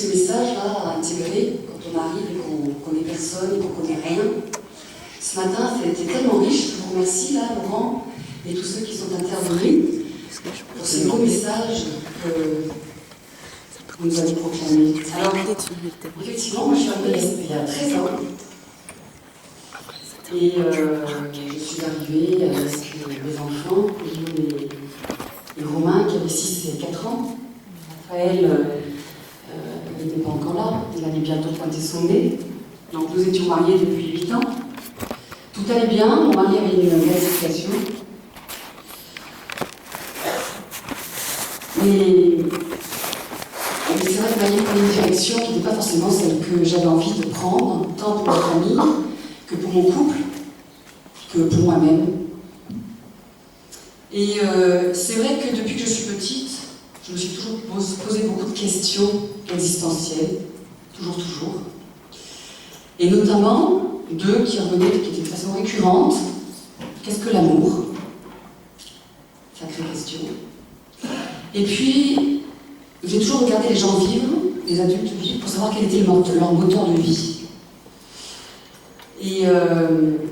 ces messages-là à intégrer quand on arrive et qu'on connaît personne et qu'on connaît rien. Ce matin, ça a été tellement riche. Je vous remercie, là, Laurent, et tous ceux qui sont intervenus pour ces beaux messages que vous nous avez proclamés. Alors, effectivement, moi je suis arrivée il y a 13 ans. Et je suis arrivée avec mes enfants, les Romains qui avaient 6 et 4 ans. Raphaël n'était pas encore là, il allait bientôt pointer son nez. Donc nous étions mariés depuis 8 ans. Tout allait bien, mon mari avait une belle situation. Mais c'est vrai que ma vie prenait une direction qui n'était pas forcément celle que j'avais envie de prendre, tant pour ma famille que pour mon couple, que pour moi-même. Et c'est vrai que depuis que je suis petite, je me suis toujours posé beaucoup de questions existentielles, toujours. Et notamment deux qui revenaient, qui étaient de façon récurrente. Qu'est-ce que l'amour? Sacrée question. Et puis, j'ai toujours regardé les gens vivre, les adultes vivre, pour savoir quel était leur moteur de vie. Et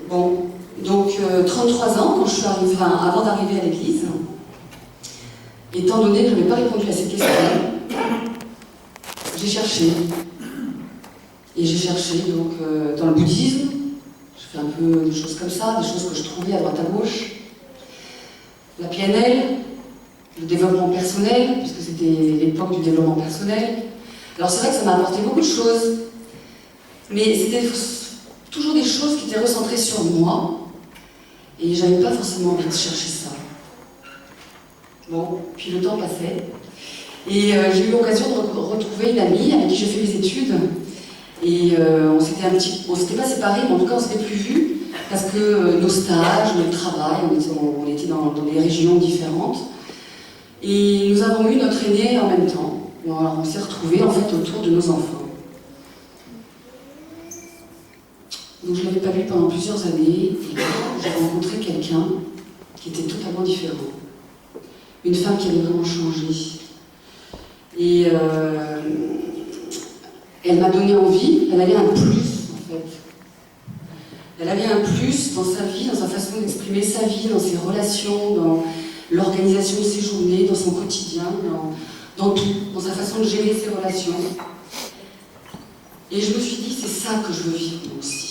bon, donc 33 ans, quand je suis arrivée, avant d'arriver à l'église, étant donné que je n'avais pas répondu à cette question, j'ai cherché. Et j'ai cherché donc dans le bouddhisme, je fais un peu des choses comme ça, des choses que je trouvais à droite à gauche. La PNL, le développement personnel, puisque c'était l'époque du développement personnel. Alors c'est vrai que ça m'a apporté beaucoup de choses, mais c'était toujours des choses qui étaient recentrées sur moi, et j'avais pas forcément envie de chercher ça. Bon, puis le temps passait, et j'ai eu l'occasion de retrouver une amie avec qui j'ai fait mes études, et on s'était pas séparés, mais en tout cas on s'était plus vus, parce que nos stages, notre travail, on était dans des régions différentes, et nous avons eu notre aîné en même temps. Bon, alors on s'est retrouvés en fait autour de nos enfants. Donc je ne l'avais pas vu pendant plusieurs années, et là j'ai rencontré quelqu'un qui était totalement différent. Une femme qui avait vraiment changé. Et elle m'a donné envie, elle avait un plus en fait. Elle avait un plus dans sa vie, dans sa façon d'exprimer sa vie, dans ses relations, dans l'organisation de ses journées, dans son quotidien, dans tout, dans sa façon de gérer ses relations. Et je me suis dit, c'est ça que je veux vivre moi aussi.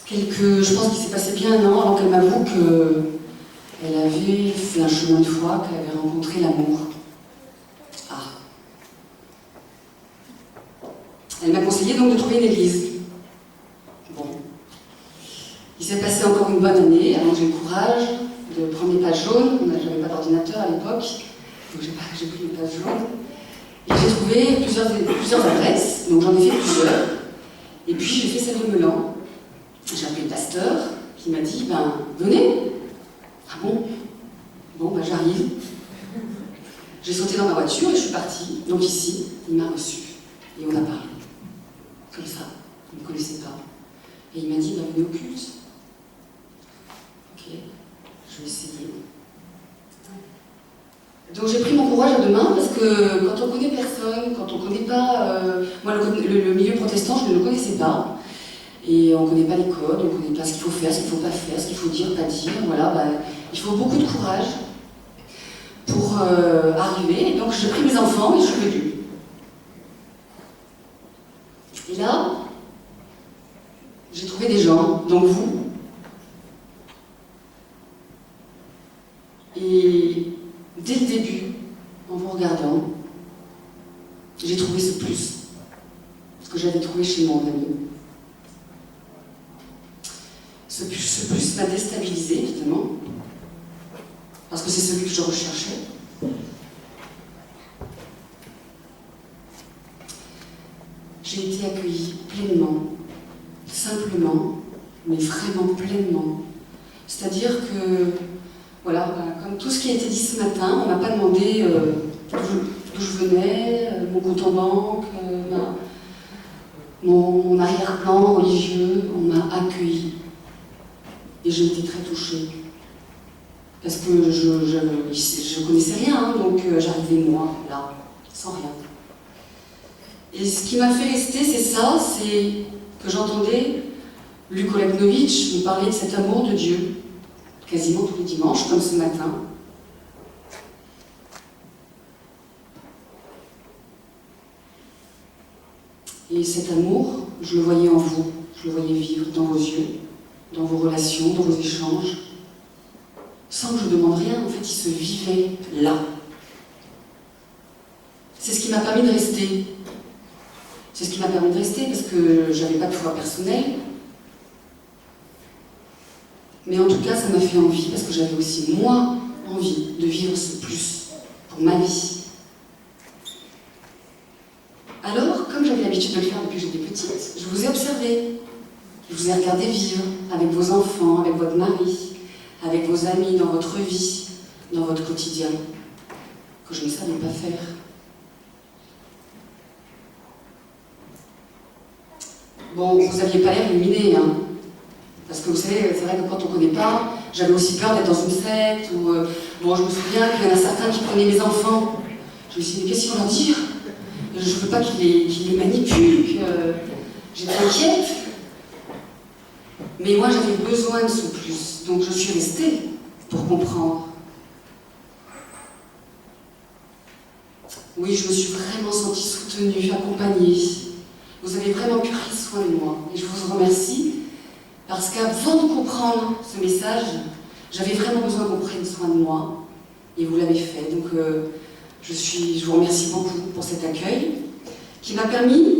Je pense qu'il s'est passé bien 1 an avant qu'elle m'avoue qu'elle avait fait un chemin de foi, qu'elle avait rencontré l'amour. Ah. Elle m'a conseillé donc de trouver une église. Bon. Il s'est passé encore une bonne année avant que j'ai le courage de prendre mes pages jaunes. J'avais pas d'ordinateur à l'époque, donc j'ai pris mes pages jaunes. Et j'ai trouvé plusieurs adresses, donc j'en ai fait plusieurs. Et puis j'ai fait celle de Melan. J'ai appelé le pasteur qui m'a dit, venez. Ah bon? Bon, j'arrive. J'ai sauté dans ma voiture et je suis partie. Donc ici, il m'a reçu. Et on a parlé. Comme ça. Il ne me connaissait pas. Et il m'a dit, venez au culte. Ok, je vais essayer. Donc j'ai pris mon courage à deux mains parce que quand on connaît personne, quand on ne connaît pas... moi, le milieu protestant, je ne le connaissais pas. Et on ne connaît pas les codes, on ne connaît pas ce qu'il faut faire, ce qu'il ne faut pas faire, ce qu'il faut dire, pas dire. Voilà, il faut beaucoup de courage pour arriver. Et donc j'ai pris mes enfants et je suis venue. Et là, j'ai trouvé des gens, donc vous. Et dès le début, en vous regardant, j'ai trouvé ce plus. Ce que j'avais trouvé chez mon ami. Ce plus m'a déstabilisée, évidemment, parce que c'est celui que je recherchais. J'ai été accueillie pleinement, simplement, mais vraiment pleinement. C'est-à-dire que, voilà, comme tout ce qui a été dit ce matin, on ne m'a pas demandé d'où je venais, mon compte en banque, mon arrière-plan religieux, on m'a accueillie. Et j'ai été très touchée. parce que je connaissais rien, hein, donc j'arrivais moi, là, sans rien. Et ce qui m'a fait rester, c'est ça, c'est que j'entendais Luc Oleknovitch me parler de cet amour de Dieu, quasiment tous les dimanches, comme ce matin. Et cet amour, je le voyais en vous, je le voyais vivre dans vos yeux, dans vos relations, dans vos échanges, sans que je demande rien, en fait, il se vivait là. C'est ce qui m'a permis de rester. C'est ce qui m'a permis de rester parce que j'avais pas de foi personnelle. Mais en tout cas, ça m'a fait envie parce que j'avais aussi, moi, envie de vivre ce plus pour ma vie. Alors, comme j'avais l'habitude de le faire depuis que j'étais petite, je vous ai observé. Je vous ai regardé vivre avec vos enfants, avec votre mari, avec vos amis, dans votre vie, dans votre quotidien, que je ne savais pas faire. Bon, vous n'aviez pas l'air illuminé, hein. Parce que vous savez, c'est vrai que quand on ne connaît pas, j'avais aussi peur d'être dans une secte, ou... bon, je me souviens qu'il y en a certains qui prenaient mes enfants. Je me suis dit, mais qu'est-ce qu'ils vont leur dire? Je ne veux pas qu'ils les manipulent, j'étais inquiète. Mais moi, j'avais besoin de ce plus, donc je suis restée pour comprendre. Oui, je me suis vraiment sentie soutenue, accompagnée. Vous avez vraiment pris soin de moi, et je vous remercie, parce qu'avant de comprendre ce message, j'avais vraiment besoin qu'on prenne soin de moi, et vous l'avez fait. Donc, je vous remercie beaucoup pour cet accueil, qui m'a permis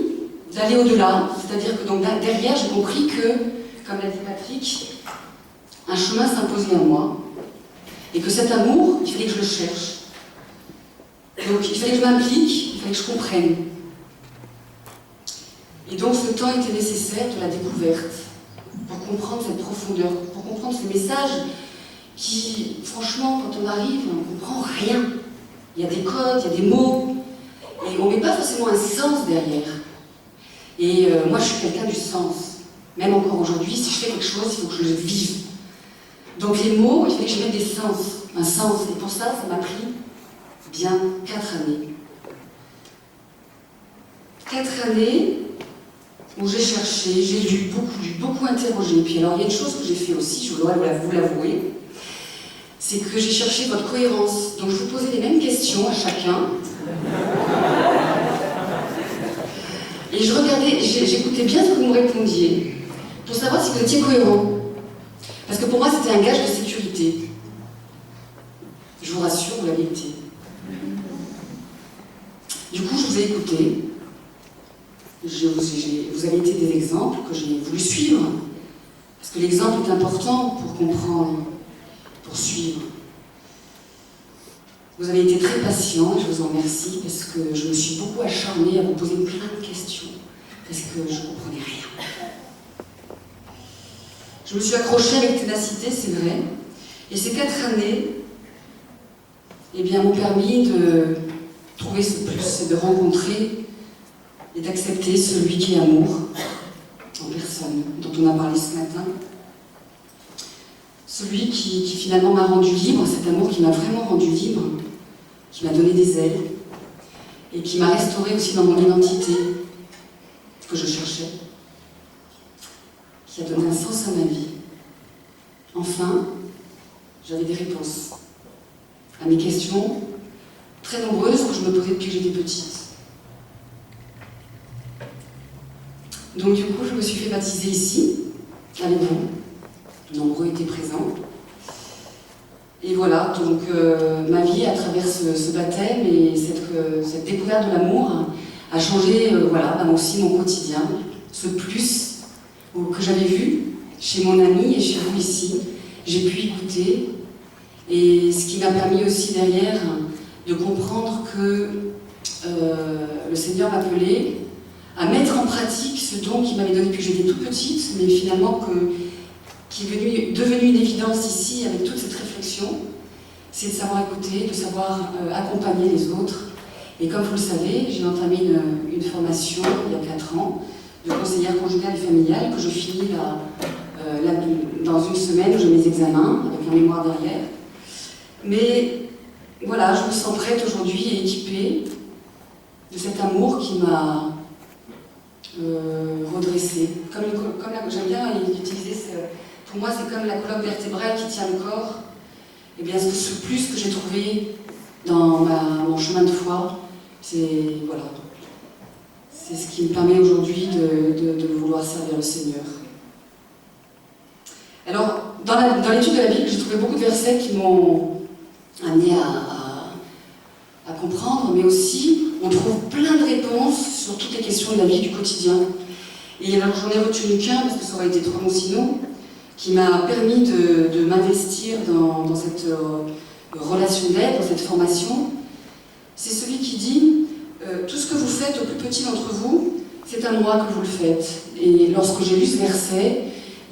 d'aller au-delà. C'est-à-dire que donc, derrière, j'ai compris que, comme l'a dit Patrick, un chemin s'imposait à moi, et que cet amour, il fallait que je le cherche. Donc il fallait que je m'implique, il fallait que je comprenne. Et donc ce temps était nécessaire de la découverte, pour comprendre cette profondeur, pour comprendre ce message qui, franchement, quand on arrive, on ne comprend rien. Il y a des codes, il y a des mots, et on ne met pas forcément un sens derrière. Et moi, je suis quelqu'un du sens. Même encore aujourd'hui, si je fais quelque chose, il faut que je le vive. Donc les mots, il fallait que je mette des sens, un sens. Et pour ça, ça m'a pris bien 4 années. 4 années où j'ai cherché, j'ai lu, beaucoup interrogé. Et puis alors, il y a une chose que j'ai fait aussi, je dois vous l'avouer, c'est que j'ai cherché votre cohérence. Donc je vous posais les mêmes questions à chacun. Et je regardais, j'écoutais bien ce que vous me répondiez, pour savoir si vous étiez cohérent. Parce que pour moi, c'était un gage de sécurité. Je vous rassure, vous l'avez été. Du coup, je vous ai écouté. Vous avez été des exemples que j'ai voulu suivre. Parce que l'exemple est important pour comprendre, pour suivre. Vous avez été très patient, et je vous en remercie, parce que je me suis beaucoup acharnée à vous poser plein de questions, parce que je ne comprenais rien. Je me suis accrochée avec ténacité, c'est vrai, et ces 4 années, eh bien, m'ont permis de trouver ce plus, et de rencontrer et d'accepter celui qui est amour, en personne, dont on a parlé ce matin. Celui qui finalement m'a rendu libre, cet amour qui m'a vraiment rendu libre, qui m'a donné des ailes, et qui m'a restaurée aussi dans mon identité, que je cherchais, qui a donné un sens à ma vie. Enfin, j'avais des réponses à mes questions très nombreuses que je me posais depuis que j'étais petite. Donc du coup, je me suis fait baptiser ici, avec vous. Nombreux étaient présents. Et voilà, donc ma vie à travers ce baptême et cette découverte de l'amour a changé voilà, aussi mon quotidien. Ce plus que j'avais vu chez mon ami et chez vous ici, j'ai pu y goûter. Et ce qui m'a permis aussi derrière de comprendre que le Seigneur m'appelait à mettre en pratique ce don qu'il m'avait donné depuis que j'étais toute petite, mais finalement qui est devenu une évidence ici avec toute cette réflexion, c'est de savoir écouter, de savoir accompagner les autres. Et comme vous le savez, j'ai entamé une formation il y a 4 ans de conseillère conjugale et familiale que je finis dans une semaine où j'ai mes examens avec un mémoire derrière. Mais voilà, je me sens prête aujourd'hui et équipée de cet amour qui m'a redressée. J'aime bien utiliser pour moi, c'est comme la colonne vertébrale qui tient le corps. Et bien, ce plus que j'ai trouvé dans mon chemin de foi, c'est voilà, c'est ce qui me permet aujourd'hui de vouloir servir le Seigneur. Alors, dans l'étude de la Bible, j'ai trouvé beaucoup de versets qui m'ont amené à comprendre, mais aussi, on trouve plein de réponses sur toutes les questions de la vie du quotidien. Et alors, j'en ai retenu qu'un, parce que ça aurait été trop long sinon, qui m'a permis de m'investir dans cette relation d'aide, dans cette formation. C'est celui qui dit tout ce que vous faites au plus petit d'entre vous, c'est à moi que vous le faites. Et lorsque j'ai lu ce verset,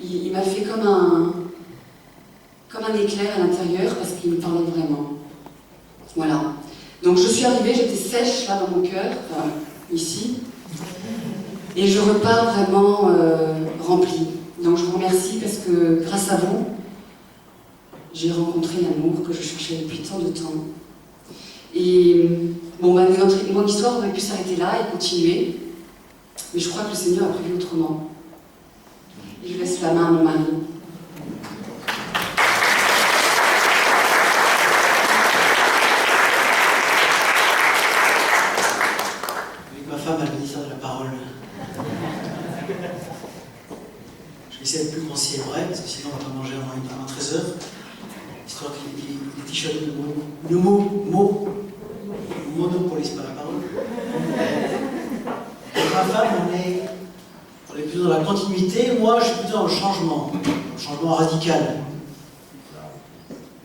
il m'a fait comme un éclair à l'intérieur, parce qu'il me parlait vraiment. Voilà. Donc je suis arrivée, j'étais sèche là dans mon cœur, enfin, ici, et je repars vraiment remplie. Donc je vous remercie parce que grâce à vous, j'ai rencontré l'amour que je cherchais depuis tant de temps. Et bon, mon histoire aurait pu s'arrêter là et continuer, mais je crois que le Seigneur a prévu autrement. Et je laisse la main à mon mari. Avec ma femme, elle ministère de la parole. Je vais essayer d'être plus concis et vrai, parce que sinon on va pas manger avant 13h. Histoire que les t-shirts ne monopolisent pas la parole. Avec ma femme, on est plutôt dans la continuité. Moi, je suis plutôt dans le changement radical.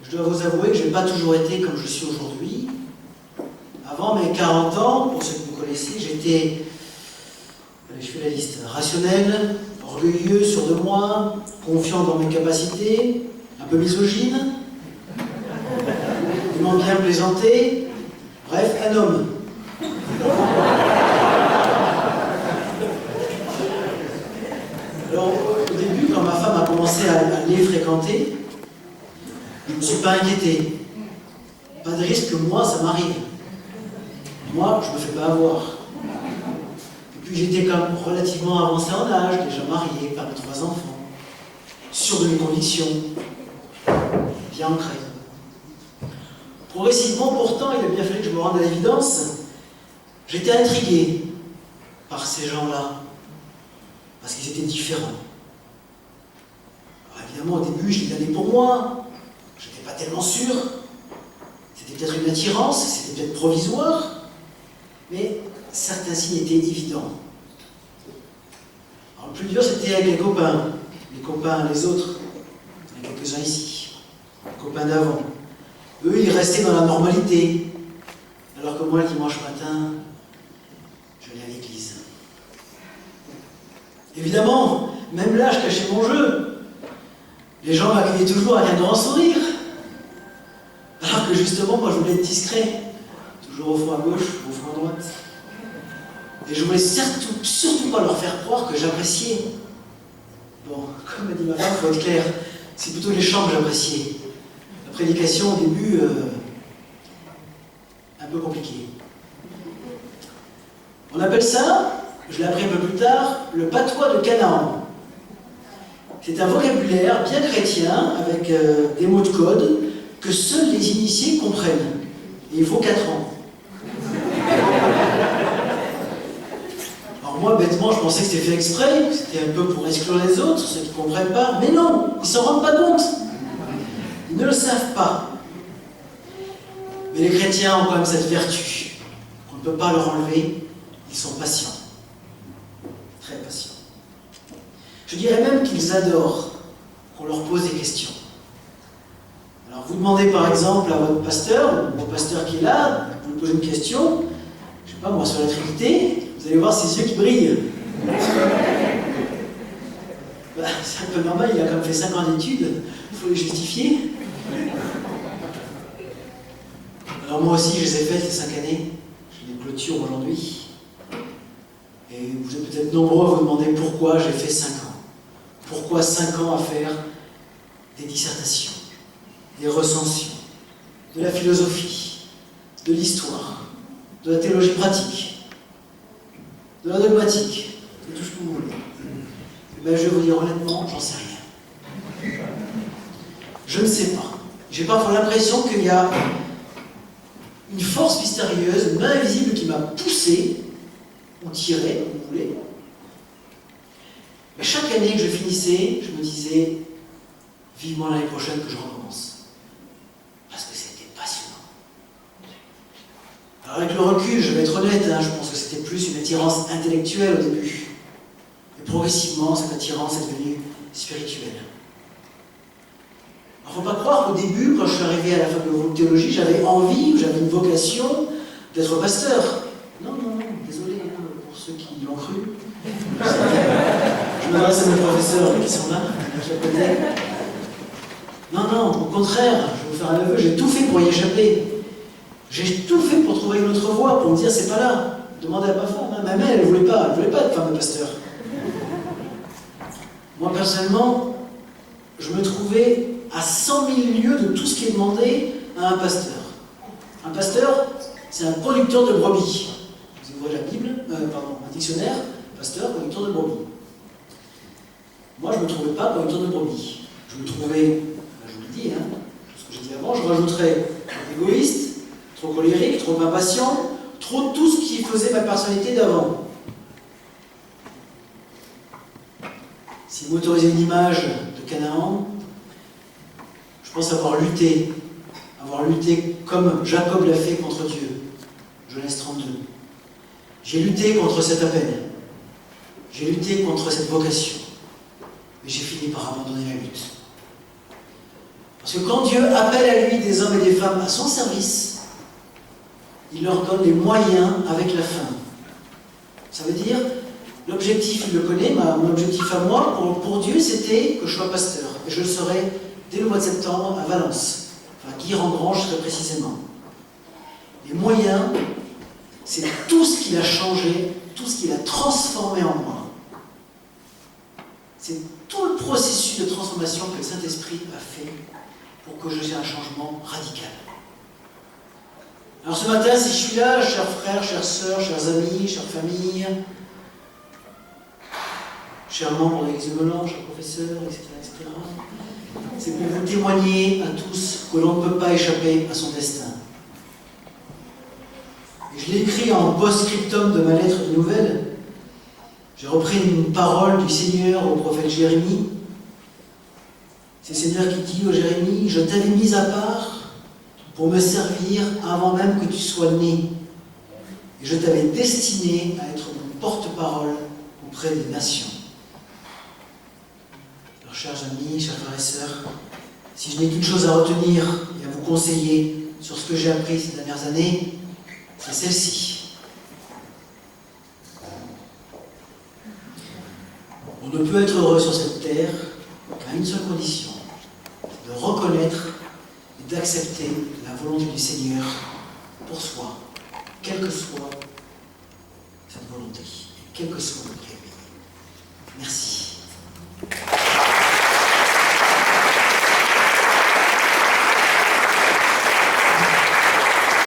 Je dois vous avouer que je n'ai pas toujours été comme je suis aujourd'hui. Avant mes 40 ans, pour ceux que vous connaissez, j'étais, je fais la liste, rationnel, orgueilleux, sûr de moi, confiant dans mes capacités, un peu misogyne, aimant bien plaisanter, bref, un homme. Alors, au début, quand ma femme a commencé à les fréquenter, je ne me suis pas inquiété. Pas de risque que moi, ça m'arrive. Moi, je ne me fais pas avoir. Et puis j'étais quand même relativement avancé en âge, déjà marié, père de 3 enfants, sûr de mes convictions, bien ancré. Progressivement, pourtant, il a bien fallu que je me rende à l'évidence, j'étais intrigué par ces gens-là, parce qu'ils étaient différents. Alors évidemment, au début, je les donnais pour moi, je n'étais pas tellement sûr, c'était peut-être une attirance, c'était peut-être provisoire, mais certains signes étaient évidents. Alors, le plus dur, c'était avec les copains, les autres, il y en a quelques-uns ici, les copains d'avant. Eux, ils restaient dans la normalité, alors que moi, le dimanche matin, j'allais à l'église. Évidemment, même là, je cachais mon jeu. Les gens m'accueillaient toujours avec un grand sourire, alors que justement, moi, je voulais être discret. Toujours au fond à gauche, au fond à droite. Et je voulais surtout pas leur faire croire que j'appréciais. Bon, comme m'a dit ma femme, il faut être clair, c'est plutôt les chants que j'appréciais. La prédication, au début, un peu compliqué. On appelle ça, je l'ai appris un peu plus tard, le patois de Canaan. C'est un vocabulaire bien chrétien, avec des mots de code, que seuls les initiés comprennent. Et il faut 4 ans. Alors moi, bêtement, je pensais que c'était fait exprès, que c'était un peu pour exclure les autres, ceux qui ne comprennent pas. Mais non, ils ne s'en rendent pas compte. Ils ne le savent pas. Mais les chrétiens ont quand même cette vertu qu'on ne peut pas leur enlever. Ils sont patients. Très patients. Je dirais même qu'ils adorent qu'on leur pose des questions. Alors vous demandez par exemple à votre pasteur, ou au pasteur qui est là, vous lui posez une question, je ne sais pas moi, sur la Trinité, vous allez voir ses yeux qui brillent. Bah, c'est un peu normal, il a quand même fait 5 ans d'études, il faut les justifier. Alors moi aussi, je les ai faites les 5 années, je les clôture aujourd'hui. Et vous êtes peut-être nombreux à vous demander pourquoi j'ai fait 5 ans. Pourquoi 5 ans à faire des dissertations, des recensions, de la philosophie, de l'histoire, de la théologie pratique, de la dogmatique, de tout ce que vous voulez. Ben, je vais vous dire honnêtement, j'en sais rien. Je ne sais pas. J'ai parfois l'impression qu'il y a une force mystérieuse, une main invisible qui m'a poussé, ou tiré, comme vous voulez. Mais chaque année que je finissais, je me disais, vivement l'année prochaine que je recommence. Parce que c'était passionnant. Alors avec le recul, je vais être honnête, je pense que c'était plus une attirance intellectuelle au début. Et progressivement, cette attirance est devenue spirituelle. Il ne faut pas croire qu'au début, quand je suis arrivé à la fac de théologie, j'avais envie, j'avais une vocation d'être pasteur. Non, désolé pour ceux qui l'ont cru. Je m'adresse à mes professeurs qui sont là, je connais. Non, au contraire, je vais vous faire un aveu, j'ai tout fait pour y échapper. J'ai tout fait pour trouver une autre voie, pour me dire c'est pas là. Demandez à ma femme, ma mère, elle ne voulait pas être femme de pasteur. Moi personnellement, je me trouvais à 100 000 lieues de tout ce qui est demandé à un pasteur. Un pasteur, c'est un producteur de brebis. Vous ouvrez la Bible, un dictionnaire, pasteur, producteur de brebis. Moi, je ne me trouvais pas producteur de brebis. Je me trouvais, je vous le dis, ce que j'ai dit avant, je rajouterais égoïste, trop colérique, trop impatient, trop tout ce qui faisait ma personnalité d'avant. Si vous m'autorisez une image de Canaan, je pense avoir lutté comme Jacob l'a fait contre Dieu. Genèse 32. J'ai lutté contre cet appel. J'ai lutté contre cette vocation. Mais j'ai fini par abandonner la lutte. Parce que quand Dieu appelle à lui des hommes et des femmes à son service, il leur donne les moyens avec la fin. Ça veut dire, l'objectif, il le connaît, mon objectif à moi, pour Dieu, c'était que je sois pasteur. Et je le serai dès le mois de septembre à Valence, enfin Guire-en-Grange très précisément. Les moyens, c'est tout ce qu'il a changé, tout ce qu'il a transformé en moi. C'est tout le processus de transformation que le Saint-Esprit a fait pour que je fasse un changement radical. Alors ce matin, si je suis là, chers frères, chères sœurs, chers amis, chères familles, chers membres de l'Église de Melange, chers professeurs, etc., c'est pour vous témoigner à tous que l'on ne peut pas échapper à son destin. Et je l'ai écrit en post-scriptum de ma lettre de nouvelle. J'ai repris une parole du Seigneur au prophète Jérémie. C'est le Seigneur qui dit au Jérémie, « Je t'avais mis à part pour me servir avant même que tu sois né. Et je t'avais destiné à être mon porte-parole auprès des nations. » Alors, chers amis, chers frères et sœurs, si je n'ai qu'une chose à retenir et à vous conseiller sur ce que j'ai appris ces dernières années, c'est celle-ci. On ne peut être heureux sur cette terre qu'à une seule condition, de reconnaître et d'accepter la volonté du Seigneur pour soi, quelle que soit cette volonté, quel que soit le préavis. Merci.